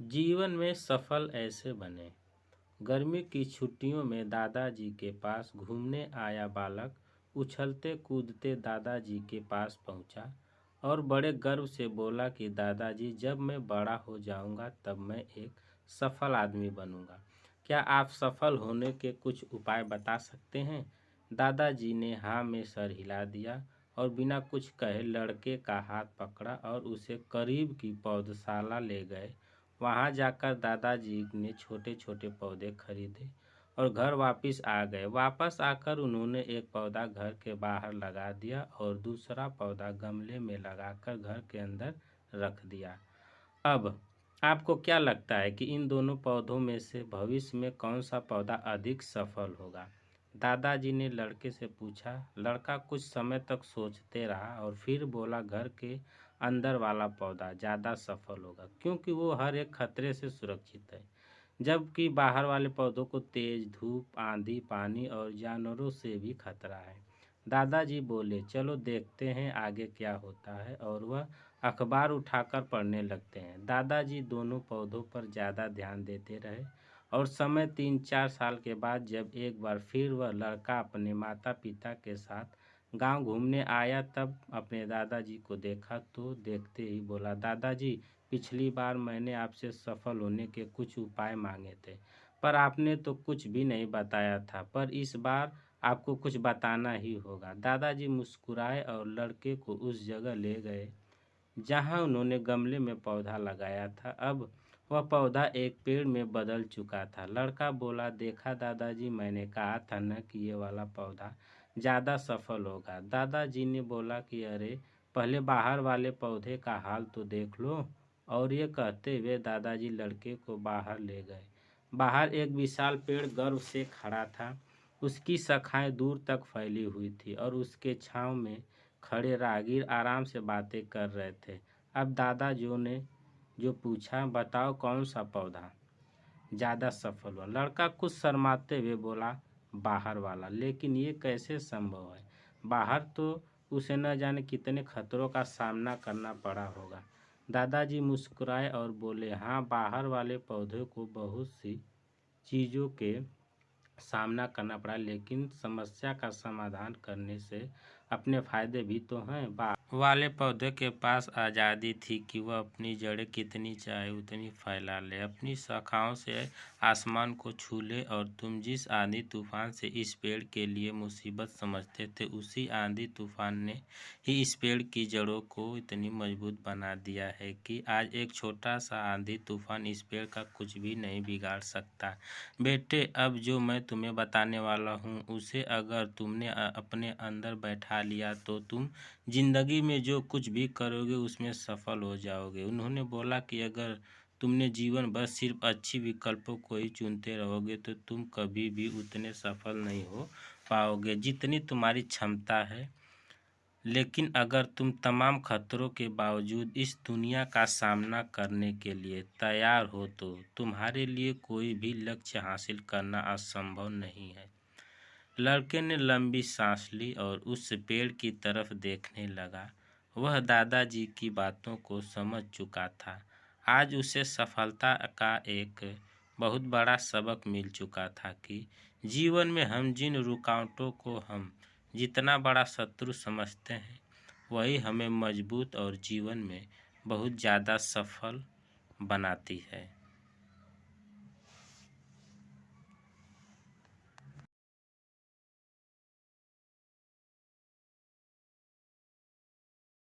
जीवन में सफल ऐसे बने। गर्मी की छुट्टियों में दादाजी के पास घूमने आया बालक उछलते कूदते दादाजी के पास पहुंचा और बड़े गर्व से बोला कि दादाजी, जब मैं बड़ा हो जाऊंगा तब मैं एक सफल आदमी बनूंगा। क्या आप सफल होने के कुछ उपाय बता सकते हैं? दादाजी ने हाँ में सर हिला दिया और बिना कुछ कहे लड़के का हाथ पकड़ा और उसे करीब की पौधशाला ले गए। वहां जाकर दादाजी ने छोटे छोटे पौधे खरीदे और घर वापस आ गए। वापस आकर उन्होंने एक पौधा घर के बाहर लगा दिया और दूसरा पौधा गमले में लगाकर घर के अंदर रख दिया। अब आपको क्या लगता है कि इन दोनों पौधों में से भविष्य में कौन सा पौधा अधिक सफल होगा? दादाजी ने लड़के से पूछा। लड़का कुछ समय तक सोचते रहा और फिर बोला, घर के अंदर वाला पौधा ज़्यादा सफल होगा क्योंकि वो हर एक खतरे से सुरक्षित है, जबकि बाहर वाले पौधों को तेज धूप, आंधी, पानी और जानवरों से भी खतरा है। दादाजी बोले, चलो देखते हैं आगे क्या होता है, और वह अखबार उठाकर पढ़ने लगते हैं। दादाजी दोनों पौधों पर ज़्यादा ध्यान देते रहे और समय 3-4 साल के बाद जब एक बार फिर वह लड़का अपने माता पिता के साथ गांव घूमने आया, तब अपने दादाजी को देखा तो देखते ही बोला, दादाजी, पिछली बार मैंने आपसे सफल होने के कुछ उपाय मांगे थे, पर आपने तो कुछ भी नहीं बताया था, पर इस बार आपको कुछ बताना ही होगा। दादाजी मुस्कुराए और लड़के को उस जगह ले गए जहां उन्होंने गमले में पौधा लगाया था। अब वह पौधा एक पेड़ में बदल चुका था। लड़का बोला, देखा दादाजी, मैंने कहा था न कि ये वाला पौधा ज़्यादा सफल होगा। दादाजी ने बोला कि अरे, पहले बाहर वाले पौधे का हाल तो देख लो। और ये कहते हुए दादाजी लड़के को बाहर ले गए। बाहर एक विशाल पेड़ गर्व से खड़ा था। उसकी शाखाएं दूर तक फैली हुई थी और उसके छांव में खड़े राहगीर आराम से बातें कर रहे थे। अब दादाजी ने जो पूछा, बताओ कौन सा पौधा ज़्यादा सफल हुआ? लड़का कुछ शर्माते हुए बोला, बाहर वाला। लेकिन ये कैसे संभव है? बाहर तो उसे न जाने कितने खतरों का सामना करना पड़ा होगा। दादाजी मुस्कुराए और बोले, हाँ, बाहर वाले पौधे को बहुत सी चीज़ों के सामना करना पड़ा, लेकिन समस्या का समाधान करने से अपने फायदे भी तो हैं। बाहर वाले पौधे के पास आज़ादी थी कि वह अपनी जड़ें कितनी चाहे उतनी फैला ले, अपनी शाखाओं से आसमान को छू ले। और तुम जिस आंधी तूफान से इस पेड़ के लिए मुसीबत समझते थे, उसी आंधी तूफान ने ही इस पेड़ की जड़ों को इतनी मजबूत बना दिया है कि आज एक छोटा सा आंधी तूफान इस पेड़ का कुछ भी नहीं बिगाड़ सकता। बेटे, अब जो मैं तुम्हें बताने वाला हूँ उसे अगर तुमने अपने अंदर बैठा लिया तो तुम जिंदगी में जो कुछ भी करोगे उसमें सफल हो जाओगे। उन्होंने बोला कि अगर तुमने जीवन भर सिर्फ अच्छी विकल्पों को ही चुनते रहोगे तो तुम कभी भी उतने सफल नहीं हो पाओगे जितनी तुम्हारी क्षमता है। लेकिन अगर तुम तमाम खतरों के बावजूद इस दुनिया का सामना करने के लिए तैयार हो तो तुम्हारे लिए कोई भी लक्ष्य हासिल करना असंभव नहीं है। लड़के ने लंबी सांस ली और उस पेड़ की तरफ देखने लगा। वह दादाजी की बातों को समझ चुका था। आज उसे सफलता का एक बहुत बड़ा सबक मिल चुका था कि जीवन में हम जिन रुकावटों को हम जितना बड़ा शत्रु समझते हैं, वही हमें मजबूत और जीवन में बहुत ज़्यादा सफल बनाती है।